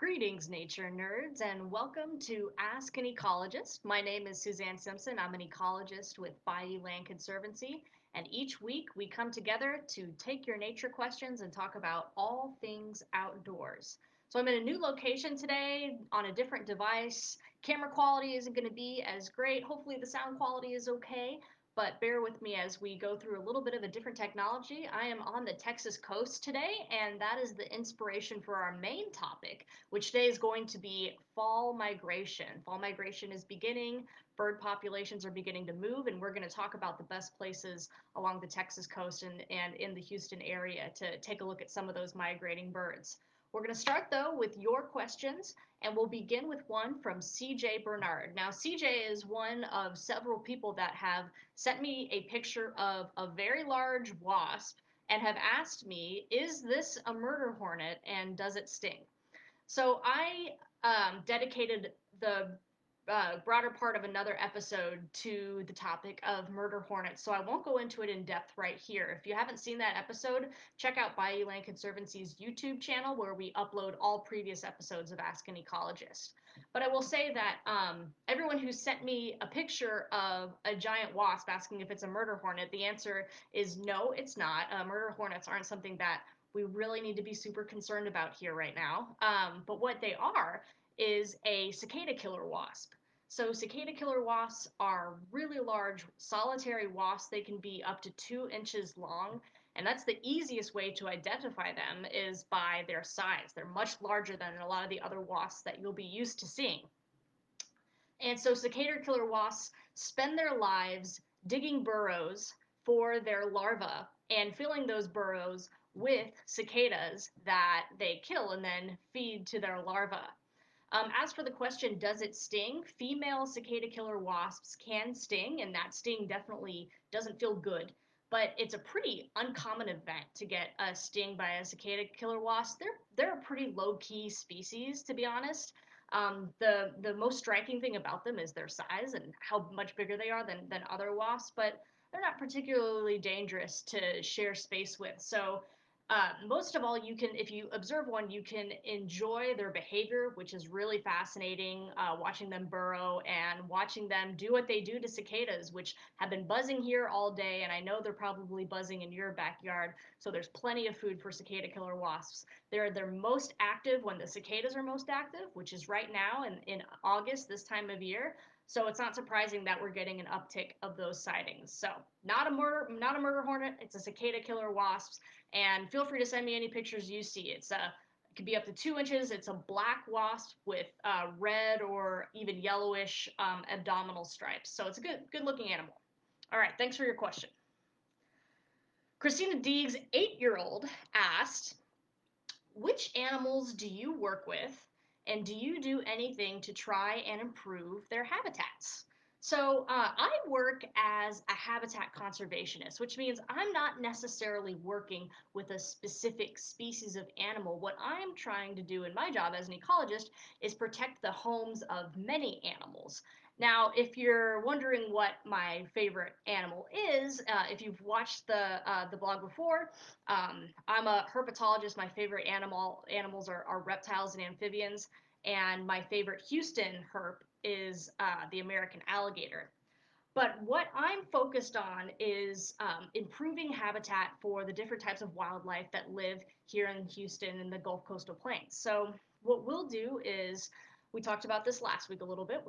Greetings, nature nerds, and welcome to Ask an Ecologist. My name is Suzanne Simpson. I'm an ecologist with Bayou Land Conservancy, and each week we come together to take your nature questions and talk about all things outdoors. So I'm in a new location today on a different device. Camera quality isn't going to be as great. Hopefully, the sound quality is okay, but bear with me as we go through a little bit of a different technology. I am on the Texas coast today, and that is the inspiration for our main topic, which today is going to be fall migration. Fall migration is beginning, bird populations are beginning to move, and we're going to talk about the best places along the Texas coast and in the Houston area to take a look at some of those migrating birds. We're going to start though with your questions, and we'll begin with one from CJ Bernard. Now, CJ is one of several people that have sent me a picture of a very large wasp and have asked me, is this a murder hornet and does it sting? So I dedicated the broader part of another episode to the topic of murder hornets, so I won't go into it in depth right here. If you haven't seen that episode, check out Bayou Land Conservancy's YouTube channel where we upload all previous episodes of Ask an Ecologist. But I will say that everyone who sent me a picture of a giant wasp asking if it's a murder hornet, the answer is no, it's not. Murder hornets aren't something that we really need to be super concerned about here right now. But what they are is a cicada killer wasp. So cicada killer wasps are really large solitary wasps. They can be up to 2 inches long. And that's the easiest way to identify them is by their size. They're much larger than a lot of the other wasps that you'll be used to seeing. And so cicada killer wasps spend their lives digging burrows for their larvae and filling those burrows with cicadas that they kill and then feed to their larvae. As for the question, does it sting? Female cicada killer wasps can sting, and that sting definitely doesn't feel good. But it's a pretty uncommon event to get a sting by a cicada killer wasp. They're a pretty low key species, to be honest. The most striking thing about them is their size and how much bigger they are than other wasps, but they're not particularly dangerous to share space with. So most of all, you can, if you observe one, you can enjoy their behavior, which is really fascinating, watching them burrow and watching them do what they do to cicadas, which have been buzzing here all day, and I know they're probably buzzing in your backyard, so there's plenty of food for cicada killer wasps. They're most active when the cicadas are most active, which is right now in August, this time of year. So it's not surprising that we're getting an uptick of those sightings. So not a murder hornet. It's a cicada killer wasp. And feel free to send me any pictures you see. It could be up to 2 inches. It's a black wasp with red or even yellowish abdominal stripes. So it's a good looking animal. All right, thanks for your question. Christina Deeg's 8-year-old asked, which animals do you work with, and do you do anything to try and improve their habitats? So I work as a habitat conservationist, which means I'm not necessarily working with a specific species of animal. What I'm trying to do in my job as an ecologist is protect the homes of many animals. Now, if you're wondering what my favorite animal is, if you've watched the blog before, I'm a herpetologist. My favorite animals are reptiles and amphibians, and my favorite Houston herp is the American alligator. But what I'm focused on is improving habitat for the different types of wildlife that live here in Houston and the Gulf Coastal Plains. So what we'll do is, we talked about this last week a little bit,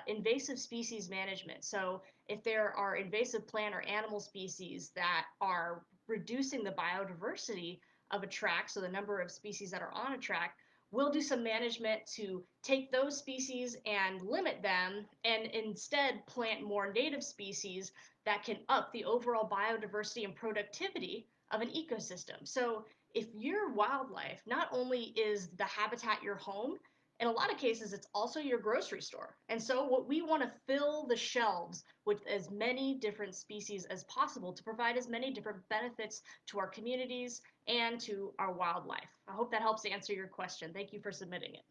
invasive species management. So if there are invasive plant or animal species that are reducing the biodiversity of a tract, so the number of species that are on a tract, we'll do some management to take those species and limit them and instead plant more native species that can up the overall biodiversity and productivity of an ecosystem. So if your wildlife, not only is the habitat your home, in a lot of cases, it's also your grocery store. And so what we want to fill the shelves with as many different species as possible to provide as many different benefits to our communities and to our wildlife. I hope that helps answer your question. Thank you for submitting it.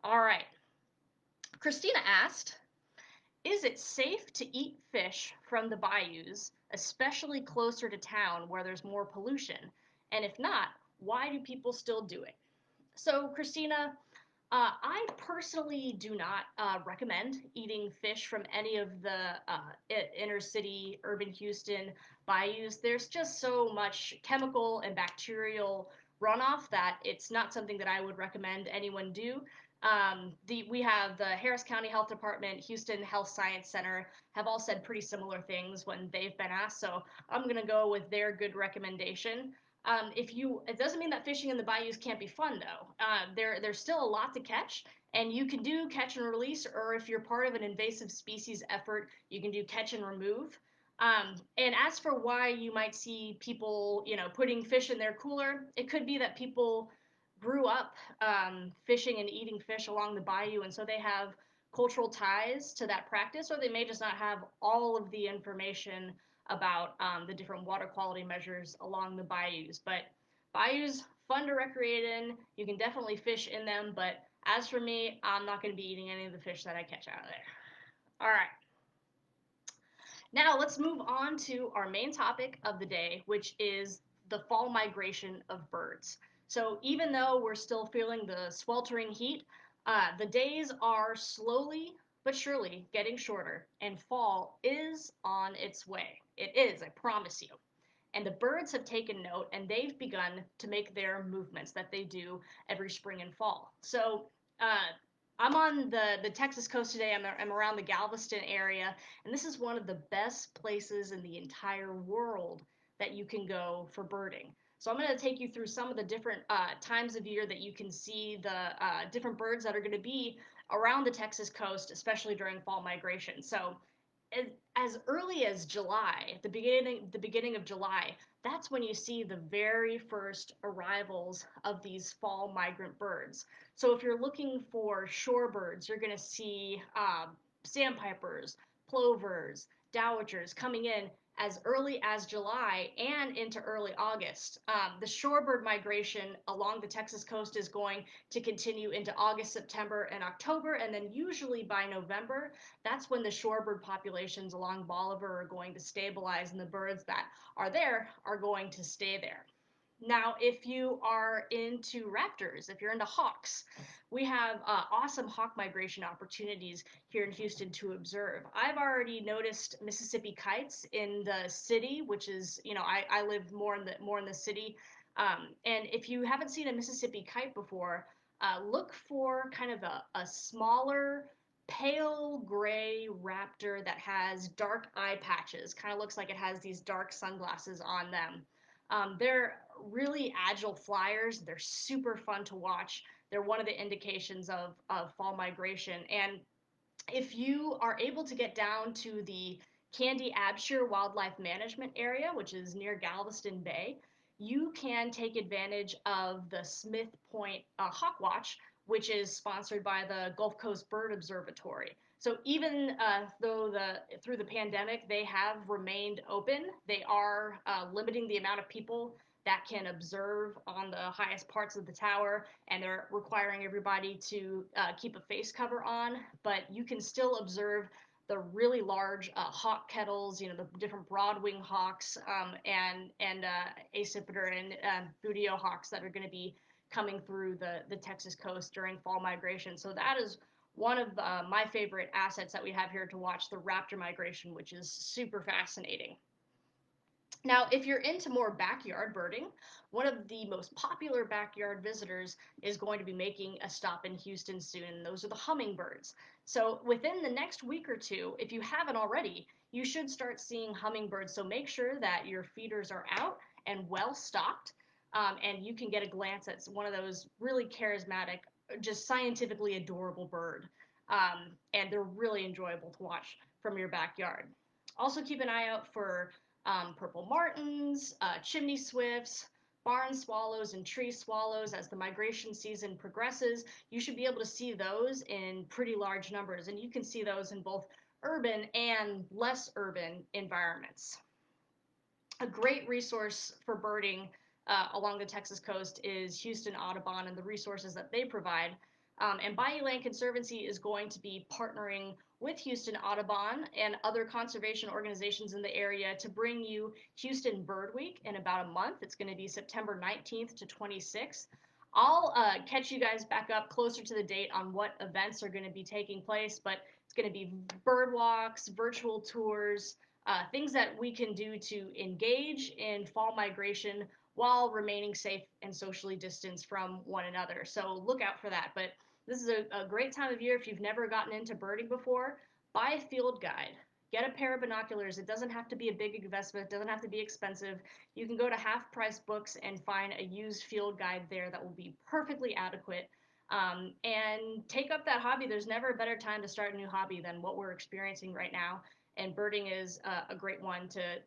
All right. Christina asked, is it safe to eat fish from the bayous, especially closer to town where there's more pollution? And if not, why do people still do it? So, Christina, I personally do not recommend eating fish from any of the inner city urban Houston bayous. There's just so much chemical and bacterial runoff that it's not something that I would recommend anyone do. We have the Harris County Health Department, Houston Health Science Center have all said pretty similar things when they've been asked. So I'm gonna go with their good recommendation. It doesn't mean that fishing in the bayous can't be fun though. There's still a lot to catch, and you can do catch and release, or if you're part of an invasive species effort, you can do catch and remove. And as for why you might see people, putting fish in their cooler, it could be that people grew up fishing and eating fish along the bayou, and so they have cultural ties to that practice, or they may just not have all of the information about the different water quality measures along the bayous. But bayous, fun to recreate in. You can definitely fish in them, but as for me, I'm not going to be eating any of the fish that I catch out of there. All right. Now let's move on to our main topic of the day, which is the fall migration of birds. So even though we're still feeling the sweltering heat, the days are slowly but surely getting shorter, and fall is on its way. It is, I promise you. And the birds have taken note and they've begun to make their movements that they do every spring and fall. So I'm on the Texas coast today. I'm around the Galveston area, and this is one of the best places in the entire world that you can go for birding. So I'm going to take you through some of the different times of year that you can see the different birds that are going to be around the Texas coast, especially during fall migration. So as early as July, the beginning of July, that's when you see the very first arrivals of these fall migrant birds. So if you're looking for shorebirds, you're going to see sandpipers, plovers, dowitchers coming in as early as July and into early August. The shorebird migration along the Texas coast is going to continue into August, September, and October, and then usually by November, that's when the shorebird populations along Bolivar are going to stabilize, and the birds that are there are going to stay there. Now, if you are into raptors, if you're into hawks, we have awesome hawk migration opportunities here in Houston to observe. I've already noticed Mississippi kites in the city, which is, I live more in the city. And if you haven't seen a Mississippi kite before, look for kind of a smaller, pale gray raptor that has dark eye patches. Kind of looks like it has these dark sunglasses on them. They're really agile flyers. They're super fun to watch. They're one of the indications of fall migration. And if you are able to get down to the Candy Absher Wildlife Management Area, which is near Galveston Bay, you can take advantage of the Smith Point Hawk Watch, which is sponsored by the Gulf Coast Bird Observatory. So even though through the pandemic they have remained open, they are limiting the amount of people that can observe on the highest parts of the tower, and they're requiring everybody to keep a face cover on, but you can still observe the really large hawk kettles, the different broadwing hawks, and accipiter and buteo hawks that are going to be coming through the Texas coast during fall migration. So that is one of my favorite assets that we have here to watch, the raptor migration, which is super fascinating. Now, if you're into more backyard birding, one of the most popular backyard visitors is going to be making a stop in Houston soon, and those are the hummingbirds. So, within the next week or two, if you haven't already, you should start seeing hummingbirds. So, make sure that your feeders are out and well stocked, and you can get a glance at one of those really charismatic, just scientifically adorable bird. And they're really enjoyable to watch from your backyard. Also, keep an eye out for purple martins, chimney swifts, barn swallows, and tree swallows. As the migration season progresses, you should be able to see those in pretty large numbers, and you can see those in both urban and less urban environments. A great resource for birding along the Texas coast is Houston Audubon and the resources that they provide. And Bayou Land Conservancy is going to be partnering with Houston Audubon and other conservation organizations in the area to bring you Houston Bird Week in about a month. It's going to be September 19th to 26th. I'll catch you guys back up closer to the date on what events are going to be taking place, but it's going to be bird walks, virtual tours, things that we can do to engage in fall migration while remaining safe and socially distanced from one another. So look out for that. But this is a great time of year if you've never gotten into birding before. Buy a field guide. Get a pair of binoculars. It doesn't have to be a big investment. It doesn't have to be expensive. You can go to Half Price Books and find a used field guide there that will be perfectly adequate. And take up that hobby. There's never a better time to start a new hobby than what we're experiencing right now, and birding is a great one to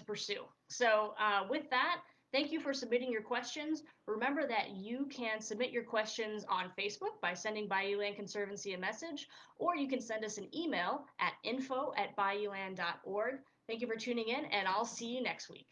pursue. So with that, thank you for submitting your questions. Remember that you can submit your questions on Facebook by sending Bayou Land Conservancy a message, or you can send us an email at info@bayouland.org. Thank you for tuning in, and I'll see you next week.